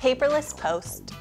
Paperless Post.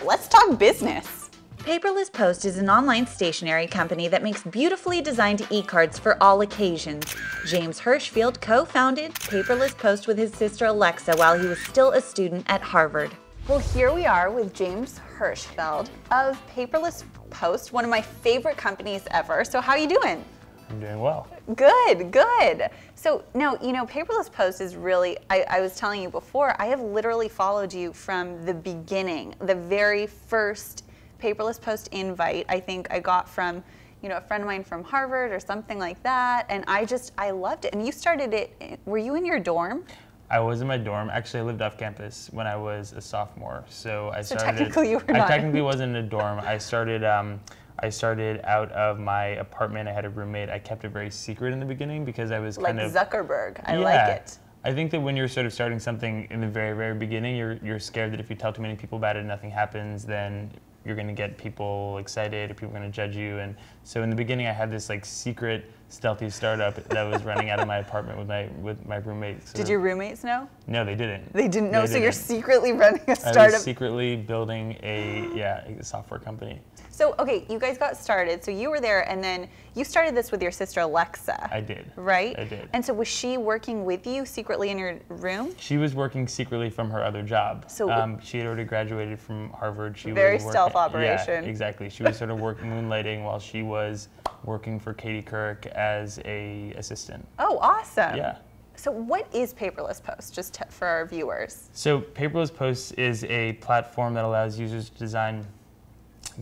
Let's talk business. Paperless Post is an online stationery company that makes beautifully designed e-cards for all occasions. James Hirschfeld co-founded Paperless Post with his sister Alexa while he was still a student at Harvard. Well, here we are with James Hirschfeld of Paperless Post, one of my favorite companies ever. So how are you doing? I'm doing well. Good, good. So now, Paperless Post is really, I was telling you before, I have literally followed you from the beginning. The very first Paperless Post invite, I think I got from, a friend of mine from Harvard or something like that. And I loved it. And you started it, were you in your dorm? I was in my dorm. Actually, I lived off campus when I was a sophomore. So technically you were not. I technically wasn't in a dorm. I started out of my apartment. I had a roommate. I kept it very secret in the beginning because I was kind of Zuckerberg. I like it. I think that when you're sort of starting something in the very, very beginning, you're scared that if you tell too many people about it and nothing happens, then you're going to get people excited or people are going to judge you. And so in the beginning, I had this secret, stealthy startup that was running out of my apartment with my roommates. Did your roommates know? No, they didn't. They didn't know. So you're secretly running a startup. I was secretly building a software company. So, okay, you guys got started. So you were there, and then you started this with your sister Alexa. I did. Right? I did. And so was she working with you secretly in your room? She was working secretly from her other job. So she had already graduated from Harvard. She very was stealth operation. Yeah, exactly. She was sort of moonlighting while she was working for Katie Couric as a assistant. Oh, awesome. Yeah. So what is Paperless Post, just for our viewers? So Paperless Post is a platform that allows users to design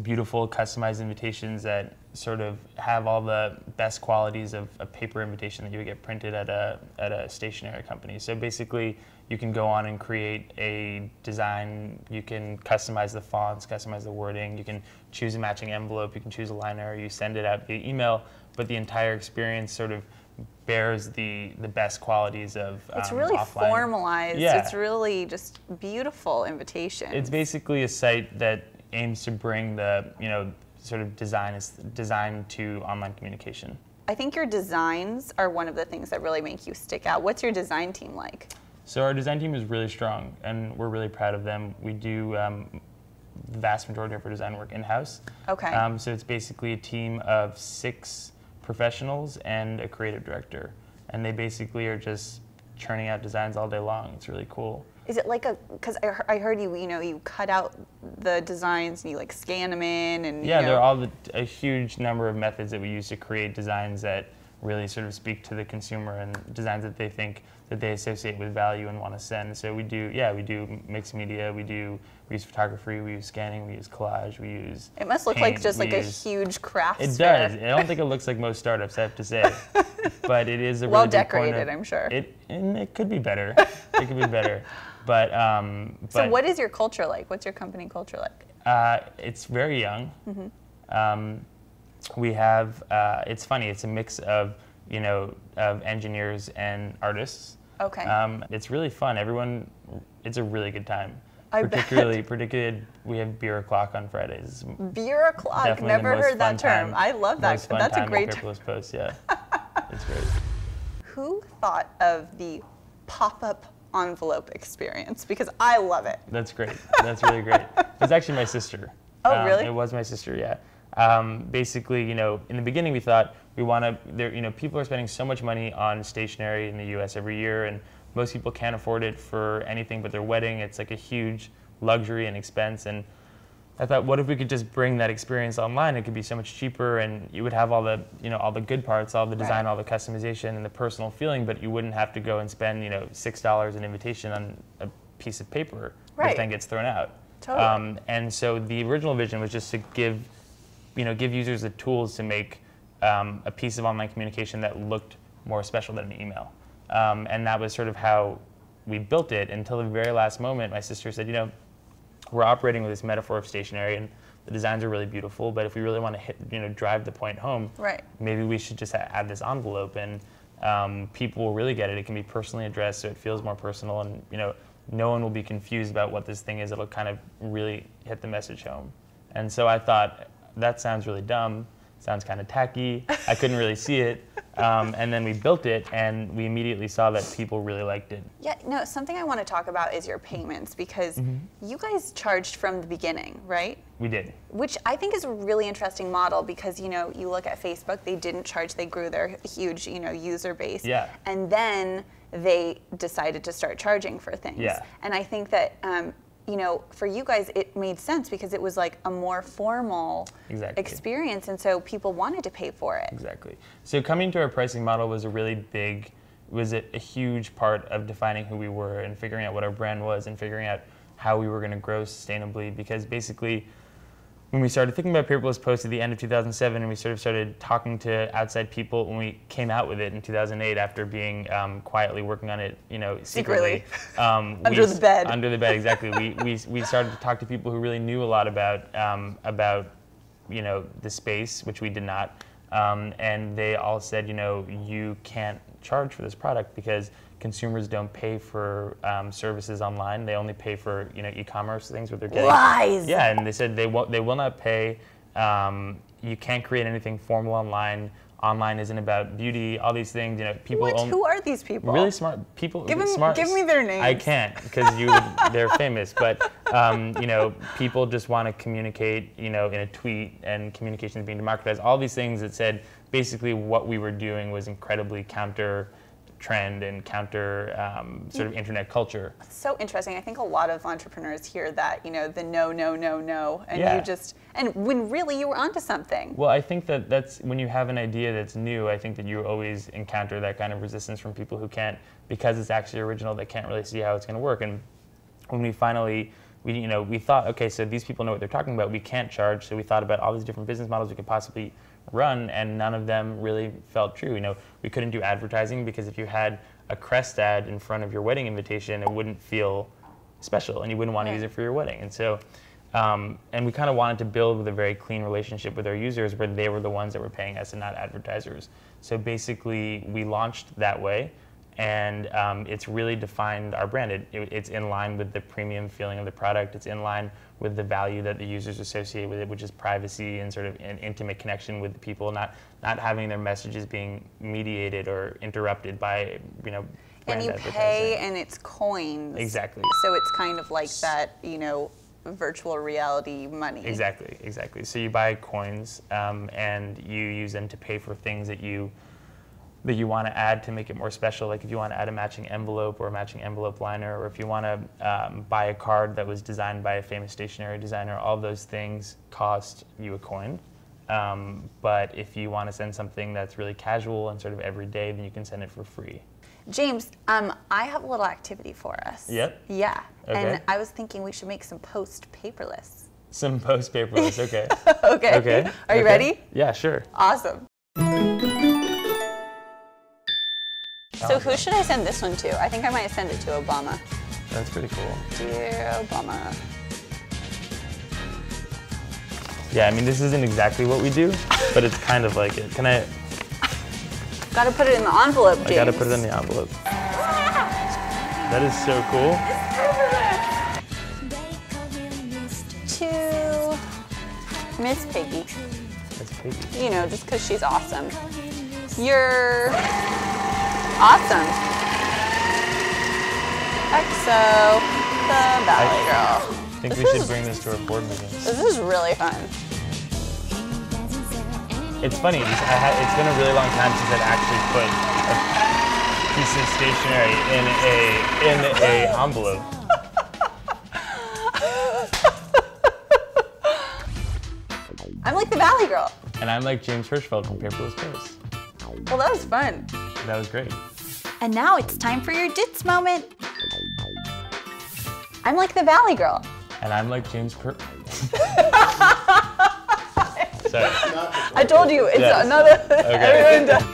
beautiful, customized invitations that sort of have all the best qualities of a paper invitation that you would get printed at a stationery company. So basically, you can go on and create a design. You can customize the fonts, customize the wording. You can choose a matching envelope. You can choose a liner. You send it out via email, but the entire experience sort of bears the best qualities of It's really offline. Formalized. Yeah. It's really just beautiful invitation. It's basically a site that aims to bring the sort of design to online communication. I think your designs are one of the things that really make you stick out. What's your design team like? So our design team is really strong, and we're really proud of them. We do the vast majority of our design work in-house. Okay. So it's basically a team of 6 professionals and a creative director, and they basically are just churning out designs all day long. It's really cool. Is it because I heard you cut out the designs and you scan them in and there are a huge number of methods that we use to create designs that really sort of speak to the consumer and designs that they think that they associate with value and want to send. So we do mixed media, we use photography, we use scanning, we use collage, we use It must look paint, like a huge craft It fair. does. I don't think it looks like most startups, I have to say. But it is a well really big point decorated, I'm sure. It could be better. It could be better. But so what is your culture like? What's your company culture like? It's very young. Mm-hmm. We have, it's funny, it's a mix of engineers and artists. Okay. It's really fun. It's a really good time. I particularly, we have beer o'clock on Fridays. Beer o'clock, never heard that term. I love that. That's a great term. Paperless Post, yeah. It's great. Who thought of the pop-up envelope experience? Because I love it. That's great. That's really great. It's actually my sister. Oh, really? It was my sister, yeah. Basically, in the beginning we thought people are spending so much money on stationery in the U.S. every year, and most people can't afford it for anything but their wedding. It's like a huge luxury and expense, and I thought, what if we could just bring that experience online? It could be so much cheaper, and you would have all the all the good parts, all the design, all the customization, and the personal feeling, but you wouldn't have to go and spend $6 an invitation on a piece of paper, which then gets thrown out. Totally. And so the original vision was just to give users the tools to make a piece of online communication that looked more special than an email. And that was sort of how we built it until the very last moment. My sister said, we're operating with this metaphor of stationery, and the designs are really beautiful, but if we really want to drive the point home, maybe we should just add this envelope, and people will really get it. It can be personally addressed, so it feels more personal, and no one will be confused about what this thing is. It'll kind of really hit the message home. And so I thought, that sounds really dumb. sounds kind of tacky. I couldn't really see it. And then we built it, and we immediately saw that people really liked it. Yeah, no, something I want to talk about is your payments, because you guys charged from the beginning, right? We did. Which I think is a really interesting model, because, you know, you look at Facebook, they didn't charge, they grew their huge, you know, user base. Yeah. And then they decided to start charging for things. Yeah. And I think that, you know, for you guys, it made sense because it was like a more formal experience, and so people wanted to pay for it. Exactly. So coming to our pricing model was a huge part of defining who we were and figuring out what our brand was and figuring out how we were going to grow sustainably, because basically when we started thinking about Paperless Post at the end of 2007, and we sort of started talking to outside people when we came out with it in 2008 after being quietly working on it, you know, secretly. Under the bed. Under the bed, exactly. we started to talk to people who really knew a lot about you know, the space, which we did not. And they all said, you know, you can't charge for this product because consumers don't pay for services online. They only pay for, you know, e-commerce things where they're getting. Lies. Yeah, and they said they will not pay. You can't create anything formal online. Online isn't about beauty. All these things, you know, people. Who are these people? Really smart people. Give me their names. I can't, because they're famous. But you know, people just want to communicate, you know, in a tweet, and communication is being democratized. All these things that said basically what we were doing was incredibly counter trend and counter sort of internet culture. So interesting. I think a lot of entrepreneurs hear that, you know, the no, and Yeah. you just, and when really you were onto something. Well, I think that's when you have an idea that's new, I think that you always encounter that kind of resistance from people who can't, because it's actually original, they can't really see how it's going to work. And when we finally, we thought, okay, so these people know what they're talking about, we can't charge, so we thought about all these different business models we could possibly run, and none of them really felt true. You know, we couldn't do advertising, because if you had a crest ad in front of your wedding invitation, it wouldn't feel special, and you wouldn't want to use it for your wedding. And so, and we kind of wanted to build with a very clean relationship with our users, where they were the ones that were paying us and not advertisers. So basically, we launched that way, and it's really defined our brand. It's in line with the premium feeling of the product. It's in line with the value that the users associate with it, which is privacy and sort of an intimate connection with the people, not having their messages being mediated or interrupted by, you know, brand and you advertising. pay, and it's coins. Exactly. So it's kind of like that, you know, virtual reality money. Exactly. So you buy coins, and you use them to pay for things that you want to add to make it more special. Like if you want to add a matching envelope or a matching envelope liner, or if you want to buy a card that was designed by a famous stationery designer, all those things cost you a coin. But if you want to send something that's really casual and sort of everyday, then you can send it for free. James, I have a little activity for us. Yep. Yeah. Okay. And I was thinking we should make some post paperless. Some post paperless, okay. Okay. Are you ready? Yeah, sure. Awesome. So who should I send this one to? I think I might send it to Obama. That's pretty cool. Dear Obama. Yeah, I mean, this isn't exactly what we do, but it's kind of like it. Can I? Gotta put it in the envelope, James. I gotta put it in the envelope. That is so cool. To Miss Piggy. Miss Piggy. You know, just because she's awesome. You're awesome. EXO, the Valley Girl. I think we should bring this to our board meetings. This is really fun. It's funny, it's been a really long time since I've actually put a piece of stationery in a envelope. I'm like the Valley Girl. And I'm like James Hirschfeld from Paperless Post. Well, that was fun. That was great. And now it's time for your Dits moment. I'm like the Valley Girl. And I'm like James Sorry. I told you, it's another. Okay. Everyone does.